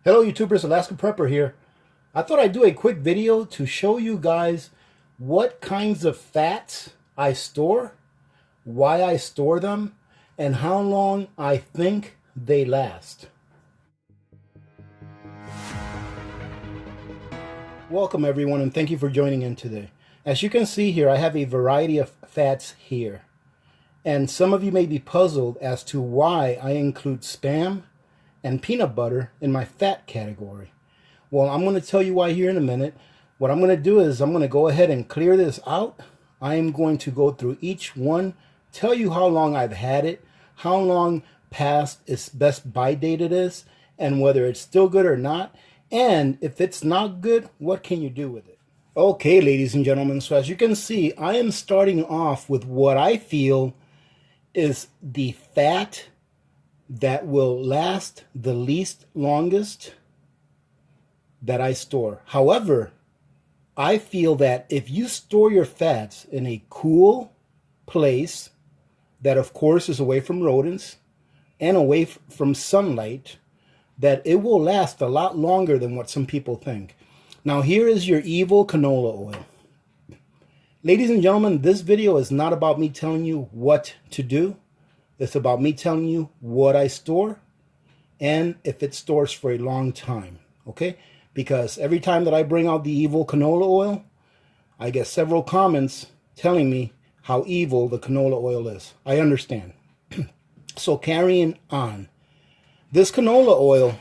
Hello YouTubers, Alaska Prepper here. I thought I'd do a quick video to show you guys what kinds of fats I store, why I store them, and how long I think they last. Welcome everyone, and thank you for joining in today. As you can see here, I have a variety of fats here. And some of you may be puzzled as to why I include Spam and peanut butter in my fat category. Well, I'm going to tell you why here in a minute. What I'm going to do is I'm going to go ahead and clear this out. I am going to go through each one, tell you how long I've had it, how long past its best buy date it is, and whether it's still good or not. And if it's not good, what can you do with it? Okay, ladies and gentlemen, so as you can see, I am starting off with what I feel is the fat that will last the least longest that I store. However, I feel that if you store your fats in a cool place that of course is away from rodents and away from sunlight, that it will last a lot longer than what some people think. Now here is your evil canola oil. Ladies and gentlemen, this video is not about me telling you what to do. It's about me telling you what I store and if it stores for a long time, okay? Because every time that I bring out the evil canola oil, I get several comments telling me how evil the canola oil is. I understand. So carrying on. This canola oil,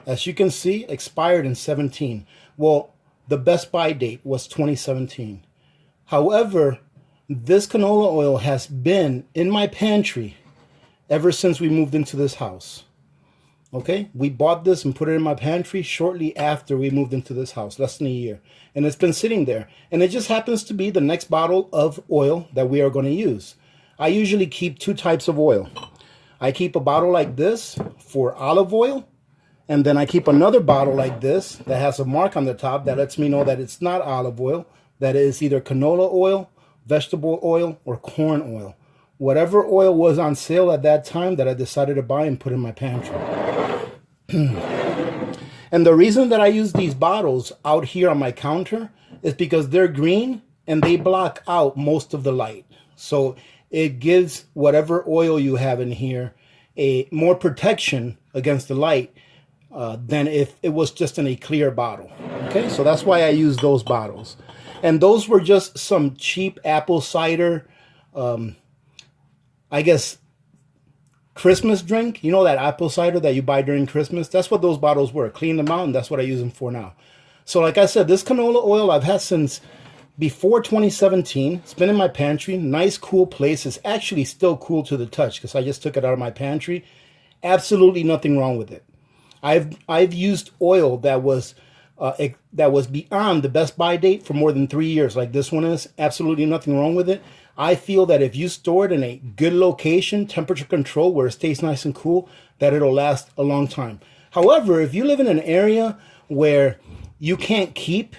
as you can see, expired in 17. Well, the best buy date was 2017. However, this canola oil has been in my pantry ever since we moved into this house. Okay, we bought this and put it in my pantry shortly after we moved into this house, less than a year. And it's been sitting there. And it just happens to be the next bottle of oil that we are going to use. I usually keep two types of oil. I keep a bottle like this for olive oil. And then I keep another bottle like this that has a mark on the top that lets me know that it's not olive oil, that it is either canola oil, vegetable oil, or corn oil. Whatever oil was on sale at that time that I decided to buy and put in my pantry. And the reason that I use these bottles out here on my counter is because they're green and they block out most of the light. So it gives whatever oil you have in here a more protection against the light than if it was just in a clear bottle. Okay, so that's why I use those bottles. And those were just some cheap apple cider, I guess, Christmas drink. You know that apple cider that you buy during Christmas? That's what those bottles were. Clean them out, and that's what I use them for now. So like I said, this canola oil I've had since before 2017. It's been in my pantry. Nice, cool place. It's actually still cool to the touch because I just took it out of my pantry. Absolutely nothing wrong with it. I've used oil that was beyond the best buy date for more than 3 years, like this one is. Absolutely nothing wrong with it. I feel that if you store it in a good location, temperature control, where it stays nice and cool, that it'll last a long time. However, if you live in an area where you can't keep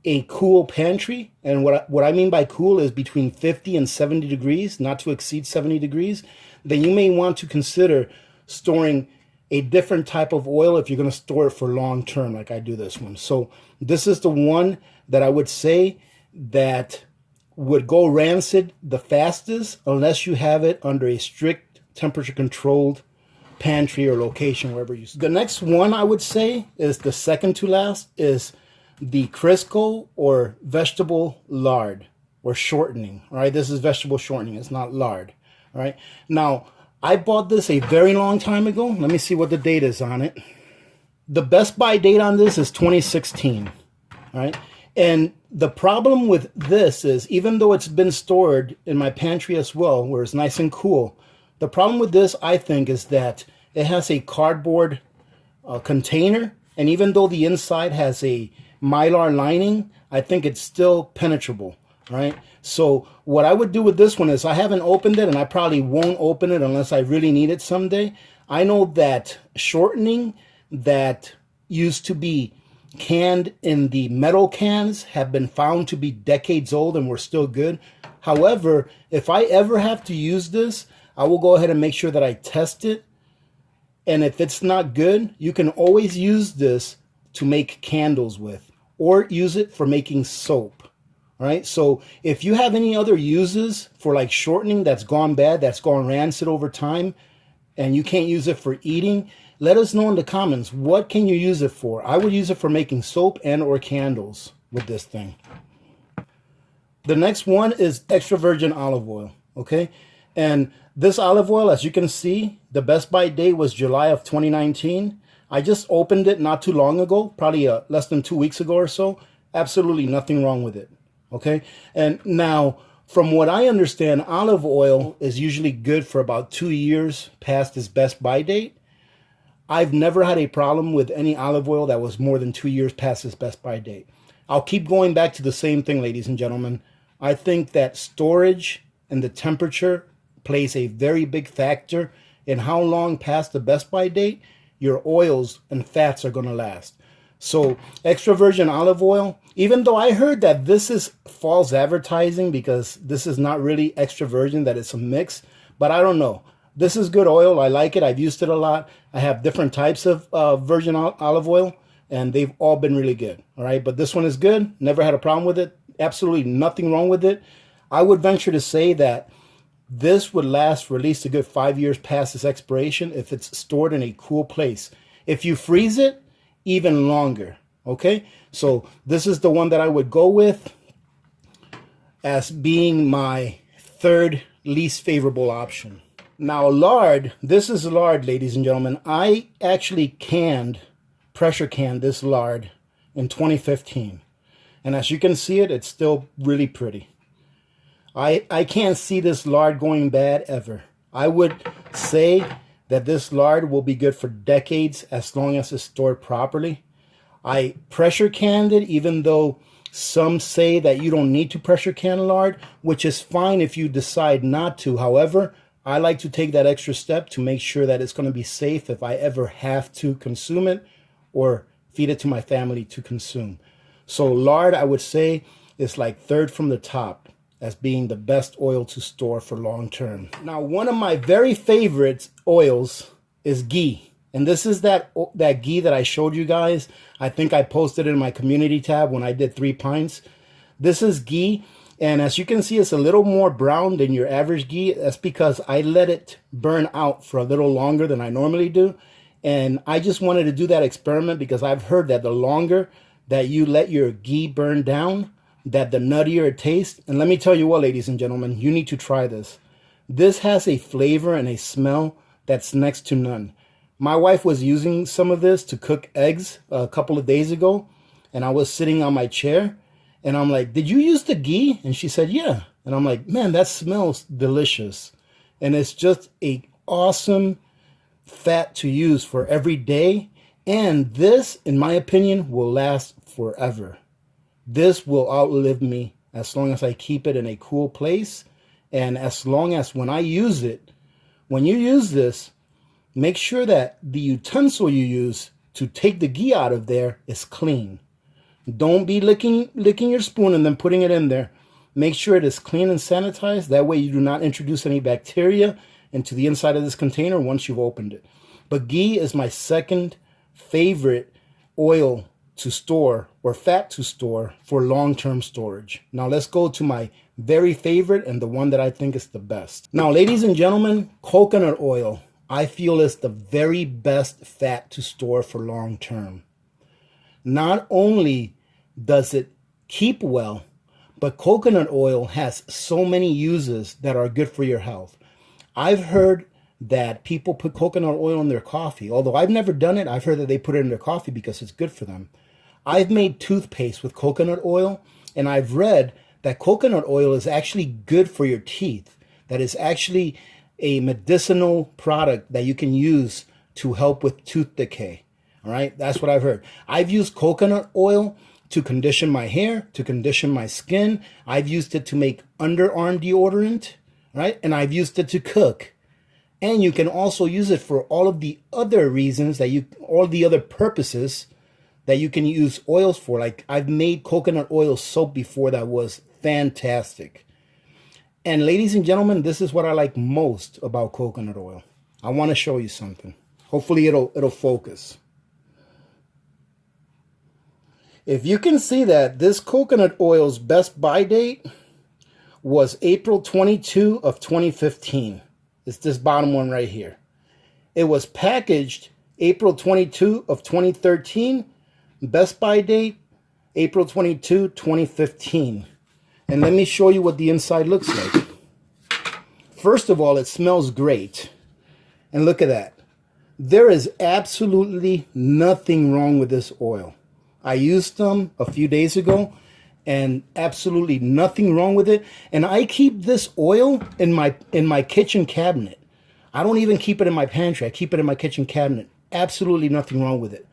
a cool pantry, and what I mean by cool is between 50 and 70 degrees, not to exceed 70 degrees, then you may want to consider storing a different type of oil if you're going to store it for long term, like I do this one. So this is the one that I would say that would go rancid the fastest unless you have it under a strict temperature controlled pantry or location, wherever you store. The next one I would say is the second to last is the Crisco or vegetable lard or shortening. All right, this is vegetable shortening. It's not lard. All right, now I bought this a very long time ago. Let me see what the date is on it. The best buy date on this is 2016. All right. And the problem with this is, even though it's been stored in my pantry as well, where it's nice and cool, the problem with this, I think, is that it has a cardboard container. And even though the inside has a mylar lining, I think it's still penetrable, right? So what I would do with this one is, I haven't opened it, and I probably won't open it unless I really need it someday. I know that shortening that used to be canned in the metal cans have been found to be decades old and were still good. However, if I ever have to use this, I will go ahead and make sure that I test it And if it's not good, you can always use this to make candles with, or use it for making soap. All right. So if you have any other uses for like shortening that's gone bad, that's gone rancid over time, and you can't use it for eating, let us know in the comments. What can you use it for? I would use it for making soap and or candles with this thing. The next one is extra virgin olive oil. Okay. And this olive oil, as you can see, the best by date was July of 2019. I just opened it not too long ago, probably less than 2 weeks ago or so. Absolutely nothing wrong with it. Okay. And now, from what I understand, olive oil is usually good for about 2 years past its best by date. I've never had a problem with any olive oil that was more than 2 years past its best by date. I'll keep going back to the same thing, ladies and gentlemen. I think that storage and the temperature plays a very big factor in how long past the best by date your oils and fats are going to last. So extra virgin olive oil, even though I heard that this is false advertising because this is not really extra virgin, that it's a mix, but I don't know. This is good oil. I like it. I've used it a lot. I have different types of virgin olive oil, and they've all been really good. All right. But this one is good. Never had a problem with it. Absolutely nothing wrong with it. I would venture to say that this would last for at least a good 5 years past its expiration if it's stored in a cool place. If you freeze it, even longer. Okay. So this is the one that I would go with as being my third least favorable option. Now, lard, this is lard, ladies and gentlemen. I actually pressure canned this lard in 2015. And as you can see it, it's still really pretty. I can't see this lard going bad ever. I would say that this lard will be good for decades as long as it's stored properly. I pressure canned it, even though some say that you don't need to pressure can lard, which is fine if you decide not to. However, I like to take that extra step to make sure that it's going to be safe if I ever have to consume it or feed it to my family to consume. So lard, I would say, is like third from the top as being the best oil to store for long term. Now, one of my very favorite oils is ghee. And this is that ghee that I showed you guys. I think I posted it in my community tab when I did 3 pints. This is ghee. And as you can see, it's a little more brown than your average ghee. That's because I let it burn out for a little longer than I normally do. And I just wanted to do that experiment because I've heard that the longer that you let your ghee burn down, that the nuttier it tastes. And let me tell you what, ladies and gentlemen, you need to try this. This has a flavor and a smell that's next to none. My wife was using some of this to cook eggs a couple of days ago, and I was sitting on my chair, and I'm like, did you use the ghee? And she said, yeah. And I'm like, man, that smells delicious. And it's just a awesome fat to use for every day. And this, in my opinion, will last forever. This will outlive me as long as I keep it in a cool place. And as long as when I use it, when you use this, make sure that the utensil you use to take the ghee out of there is clean. Don't be licking your spoon and then putting it in there. Make sure it is clean and sanitized. That way you do not introduce any bacteria into the inside of this container once you've opened it. But ghee is my second favorite oil to store or fat to store for long-term storage. Now let's go to my very favorite and the one that I think is the best. Now, ladies and gentlemen, coconut oil, I feel is the very best fat to store for long term. Not only does it keep well, but coconut oil has so many uses that are good for your health. I've heard that people put coconut oil in their coffee. Although I've never done it, I've heard that they put it in their coffee because it's good for them. I've made toothpaste with coconut oil, and I've read that coconut oil is actually good for your teeth. That is actually a medicinal product that you can use to help with tooth decay. All right, that's what I've heard. I've used coconut oil to condition my hair, to condition my skin. I've used it to make underarm deodorant, right? And I've used it to cook. And you can also use it for all of the other reasons that all the other purposes that you can use oils for. Like I've made coconut oil soap before that was fantastic. And ladies and gentlemen, this is what I like most about coconut oil. I want to show you something. Hopefully it'll focus. If you can see that this coconut oil's best buy date was April 22 of 2015. It's this bottom one right here. It was packaged April 22 of 2013. Best buy date April 22, 2015. And let me show you what the inside looks like. First of all, it smells great. And look at that. There is absolutely nothing wrong with this oil. I used them a few days ago and absolutely nothing wrong with it. And I keep this oil in my kitchen cabinet. I don't even keep it in my pantry. I keep it in my kitchen cabinet. Absolutely nothing wrong with it.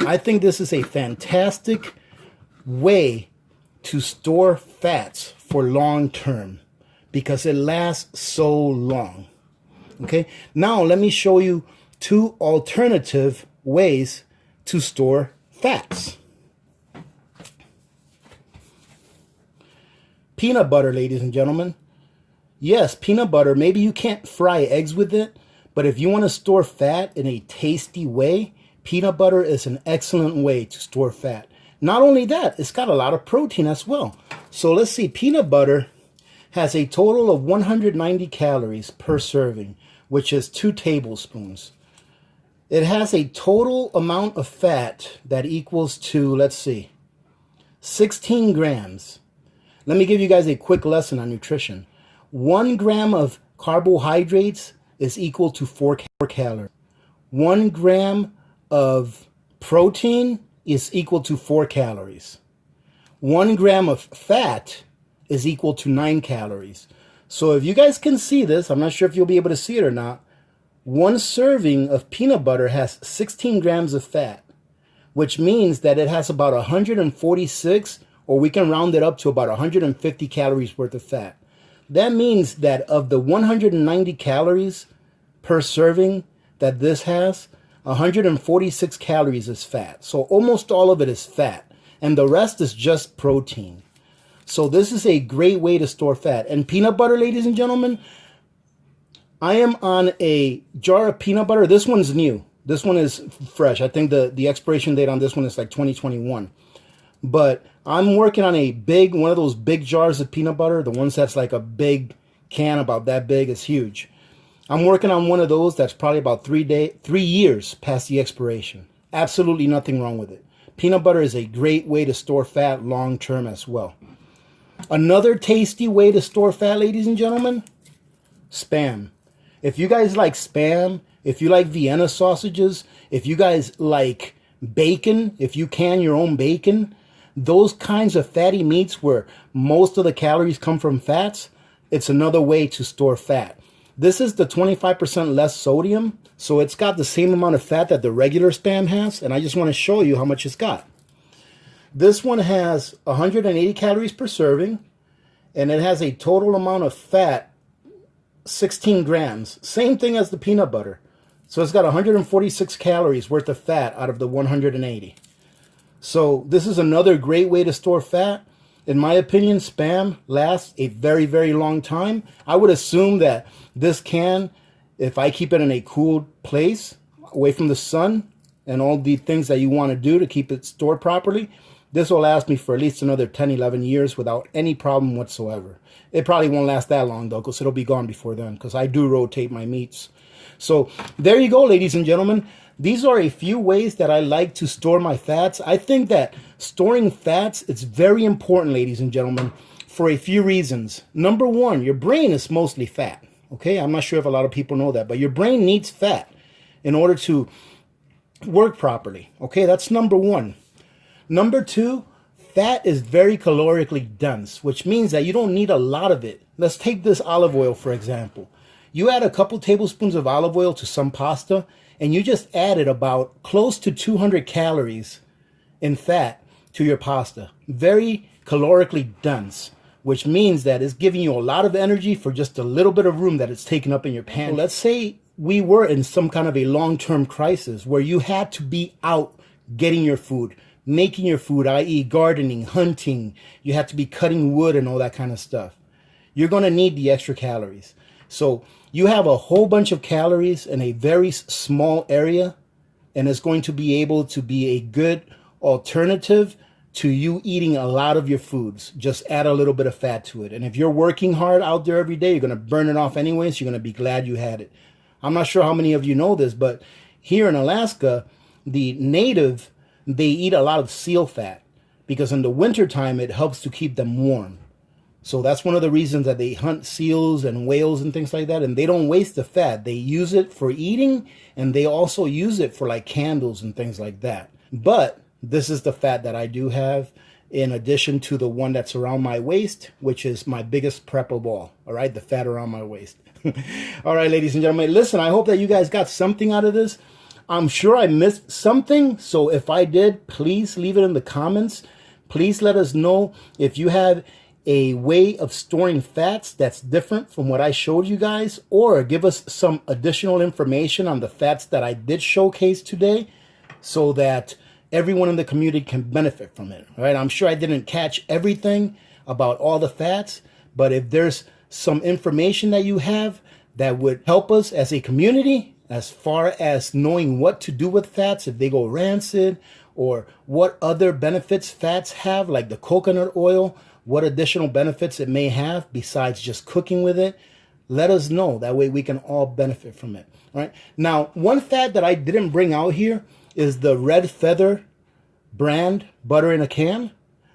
I think this is a fantastic way to store fats for long term because it lasts so long. Okay, now let me show you two alternative ways to store fats. Peanut butter, ladies and gentlemen. Yes, peanut butter, maybe you can't fry eggs with it, but if you want to store fat in a tasty way, peanut butter is an excellent way to store fat. Not only that, it's got a lot of protein as well. So let's see, peanut butter has a total of 190 calories per serving, which is 2 tablespoons. It has a total amount of fat that equals to, let's see, 16 grams. Let me give you guys a quick lesson on nutrition. 1 gram of carbohydrates is equal to 4 calories. 1 gram of protein is equal to 4 calories. 1 gram of fat is equal to 9 calories. So if you guys can see this, I'm not sure if you'll be able to see it or not, 1 serving of peanut butter has 16 grams of fat, which means that it has about 146, or we can round it up to about 150 calories worth of fat. That means that of the 190 calories per serving that this has, 146 calories is fat. So almost all of it is fat, and the rest is just protein. So this is a great way to store fat. And peanut butter, ladies and gentlemen, I am on a jar of peanut butter. This one's new. This one is fresh. I think the expiration date on this one is like 2021. But I'm working on one of those big jars of peanut butter, the ones that's like a big can about that big. It's huge. I'm working on one of those that's probably about 3 years past the expiration. Absolutely nothing wrong with it. Peanut butter is a great way to store fat long term as well. Another tasty way to store fat, ladies and gentlemen, Spam. If you guys like Spam, if you like Vienna sausages, if you guys like bacon, if you can your own bacon, those kinds of fatty meats where most of the calories come from fats, it's another way to store fat. This is the 25% less sodium, so it's got the same amount of fat that the regular Spam has, and I just want to show you how much it's got. This one has 180 calories per serving, and it has a total amount of fat, 16 grams. Same thing as the peanut butter. So it's got 146 calories worth of fat out of the 180. So this is another great way to store fat. In my opinion, Spam lasts a very, very long time. I would assume that this can, if I keep it in a cool place, away from the sun and all the things that you want to do to keep it stored properly, this will last me for at least another 10, 11 years without any problem whatsoever. It probably won't last that long, though, because it'll be gone before then, because I do rotate my meats. So there you go, ladies and gentlemen. These are a few ways that I like to store my fats. I think that storing fats is very important, ladies and gentlemen, for a few reasons. Number one, your brain is mostly fat. Okay, I'm not sure if a lot of people know that, but your brain needs fat in order to work properly. Okay, that's number one. Number two, fat is very calorically dense, which means that you don't need a lot of it. Let's take this olive oil, for example. You add a couple tablespoons of olive oil to some pasta, and you just added about close to 200 calories in fat to your pasta. Very calorically dense, which means that it's giving you a lot of energy for just a little bit of room that it's taking up in your pan. So let's say we were in some kind of a long-term crisis where you had to be out getting your food, making your food, i.e. gardening, hunting. You have to be cutting wood and all that kind of stuff. You're going to need the extra calories. So you have a whole bunch of calories in a very small area, and it's going to be able to be a good alternative to you eating a lot of your foods. Just add a little bit of fat to it. And if you're working hard out there every day, you're going to burn it off anyways. You're going to be glad you had it. I'm not sure how many of you know this, but here in Alaska, the native, they eat a lot of seal fat because in the wintertime, it helps to keep them warm. So that's one of the reasons that they hunt seals and whales and things like that. And they don't waste the fat. They use it for eating, and they also use it for like candles and things like that. But this is the fat that I do have in addition to the one that's around my waist, which is my biggest prep of all. All right, the fat around my waist. All right, ladies and gentlemen, listen, I hope that you guys got something out of this. I'm sure I missed something. So if I did, please leave it in the comments. Please let us know if you have a way of storing fats that's different from what I showed you guys, or give us some additional information on the fats that I did showcase today so that everyone in the community can benefit from it. All right, I'm sure I didn't catch everything about all the fats, but if there's some information that you have that would help us as a community as far as knowing what to do with fats if they go rancid, or what other benefits fats have, like the coconut oil, what additional benefits it may have besides just cooking with it, let us know. That way we can all benefit from it. All right. Now, one fat that I didn't bring out here is the Red Feather brand butter in a can.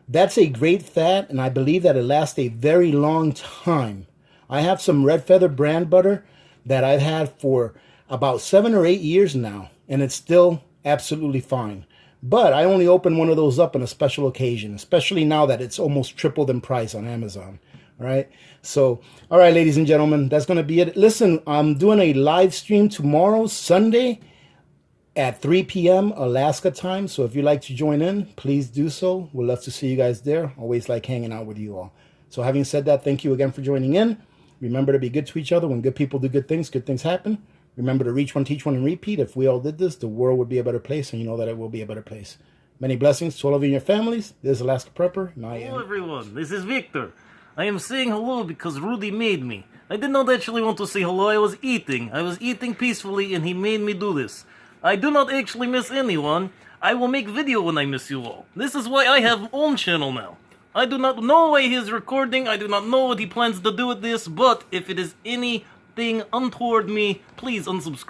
That's a great fat, and I believe that it lasts a very long time. I have some Red Feather brand butter that I've had for about 7 or 8 years now, and it's still absolutely fine. But I only open one of those up on a special occasion, especially now that it's almost tripled in price on Amazon. All right. So, all right, ladies and gentlemen, that's going to be it. Listen, I'm doing a live stream tomorrow, Sunday, at 3 p.m. Alaska time. So if you'd like to join in, please do so. We'd love to see you guys there. Always like hanging out with you all. So having said that, thank you again for joining in. Remember to be good to each other. When good people do good things happen. Remember to reach one, teach one, and repeat. If we all did this, the world would be a better place, and you know that it will be a better place. Many blessings to all of you and your families. This is Alaska Prepper, and I am... Hello everyone, this is Victor. I am saying hello because Rudy made me. I did not actually want to say hello, I was eating peacefully and he made me do this. I do not actually miss anyone. I will make video when I miss you all. This is why I have own channel now. I do not know why he is recording, I do not know what he plans to do with this, but if it is anything untoward me, please unsubscribe.